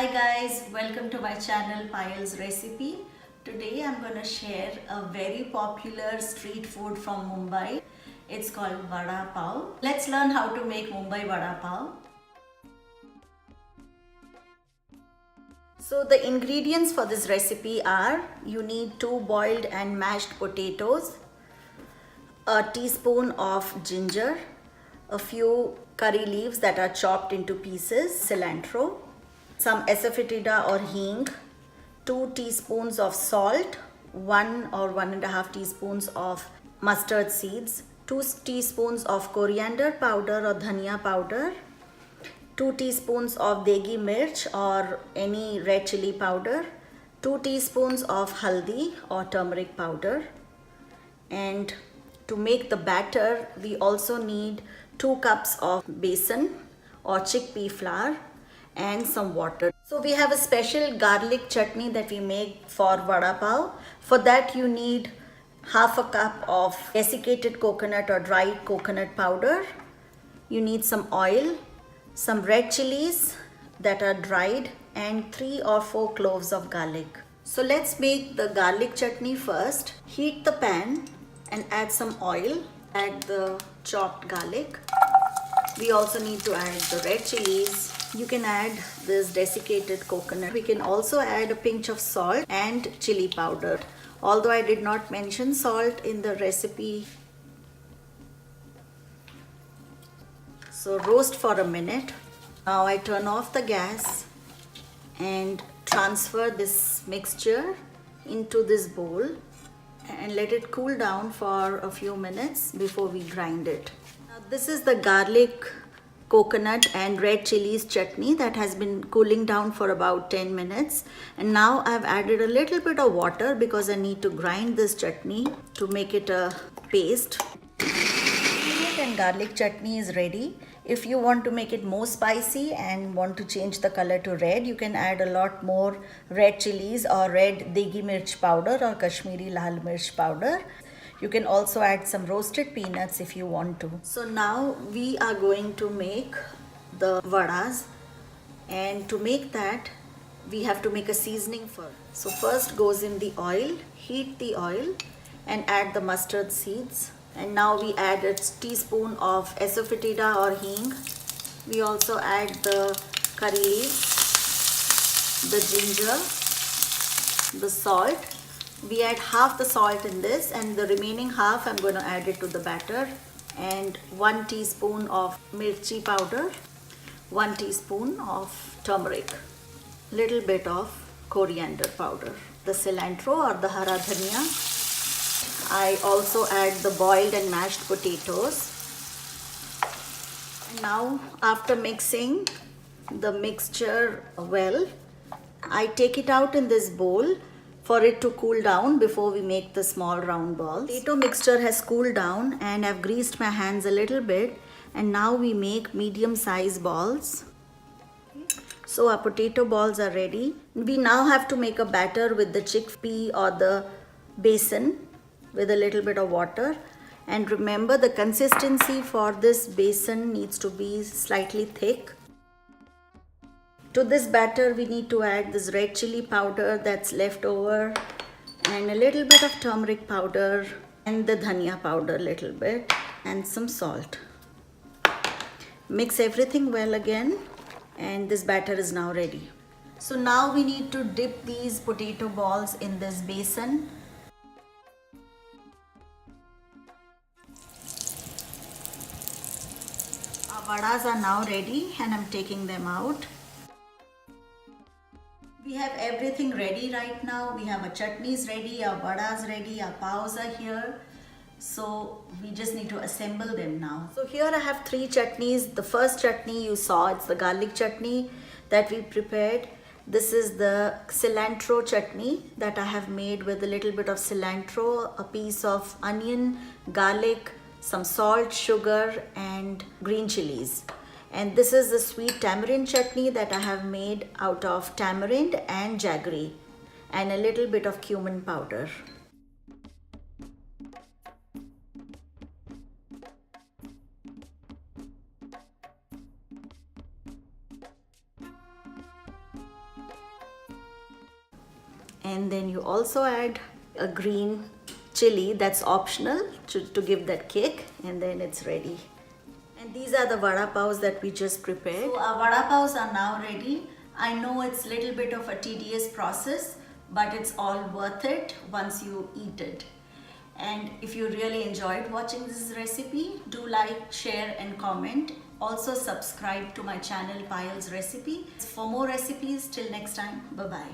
Hi guys, welcome to my channel Payal's Recipe. Today I'm going to share a very popular street food from Mumbai. It's called Vada Pav. Let's learn how to make Mumbai Vada Pav. So the ingredients for this recipe are, you need 2 boiled and mashed potatoes, a teaspoon of ginger, a few curry leaves that are chopped into pieces, cilantro, some asafoetida or hing, 2 teaspoons of salt, 1 or 1.5 teaspoons of mustard seeds, 2 teaspoons of coriander powder or dhania powder, 2 teaspoons of degi mirch or any red chili powder, 2 teaspoons of haldi or turmeric powder. And to make the batter, we also need 2 cups of besan or chickpea flour and some water. So we have a special garlic chutney that we make for vada pav. For that you need half a cup of desiccated coconut or dried coconut powder. You need some oil, some red chilies that are dried, and 3 or 4 cloves of garlic. So let's make the garlic chutney first. Heat the pan and add some oil. Add the chopped garlic. We also need to add the red chilies. You can add this desiccated coconut. We can also add a pinch of salt and chili powder. Although I did not mention salt in the recipe. So roast for a minute. Now I turn off the gas and transfer this mixture into this bowl and let it cool down for a few minutes before we grind it. Now this is the garlic, coconut and red chilies chutney that has been cooling down for about 10 minutes, and now I've added a little bit of water because I need to grind this chutney to make it a paste. And garlic chutney is ready. If you want to make it more spicy and want to change the color to red, you can add a lot more red chilies or red degi mirch powder or Kashmiri lal mirch powder. You can also add some roasted peanuts if you want to. So now we are going to make the vadas, and to make that we have to make a seasoning first. So first goes in the oil, heat the oil and add the mustard seeds. And now we add a teaspoon of asafoetida or hing. We also add the curry leaves, the ginger, the salt. We add half the salt in this, and the remaining half I'm going to add it to the batter. And 1 teaspoon of mirchi powder, 1 teaspoon of turmeric, little bit of coriander powder, the cilantro or the hara dhania. I also add the boiled and mashed potatoes. And now after mixing the mixture well, I take it out in this bowl for it to cool down before we make the small round balls. Potato mixture has cooled down and I've greased my hands a little bit, and now we make medium size balls. So our potato balls are ready. We now have to make a batter with the chickpea or the besan with a little bit of water. And remember, the consistency for this besan needs to be slightly thick. To this batter we need to add this red chili powder that's left over, and a little bit of turmeric powder and the dhania powder a little bit, and some salt. Mix everything well again, and this batter is now ready. So now we need to dip these potato balls in this besan. Our vadas are now ready and I'm taking them out. We have everything ready right now. We have our chutneys ready, our vadas ready, our pavs are here. So we just need to assemble them now. So here I have 3 chutneys. The first chutney you saw, it's the garlic chutney that we prepared. This is the cilantro chutney that I have made with a little bit of cilantro, a piece of onion, garlic, some salt, sugar and green chilies. And this is the sweet tamarind chutney that I have made out of tamarind and jaggery and a little bit of cumin powder. And then you also add a green chili that's optional to give that kick, and then it's ready. And these are the vada paos that we just prepared. So our vada paos are now ready. I know it's a little bit of a tedious process, but it's all worth it once you eat it. And if you really enjoyed watching this recipe, do like, share and comment. Also subscribe to my channel Payal's Recipe for more recipes. Till next time, bye bye.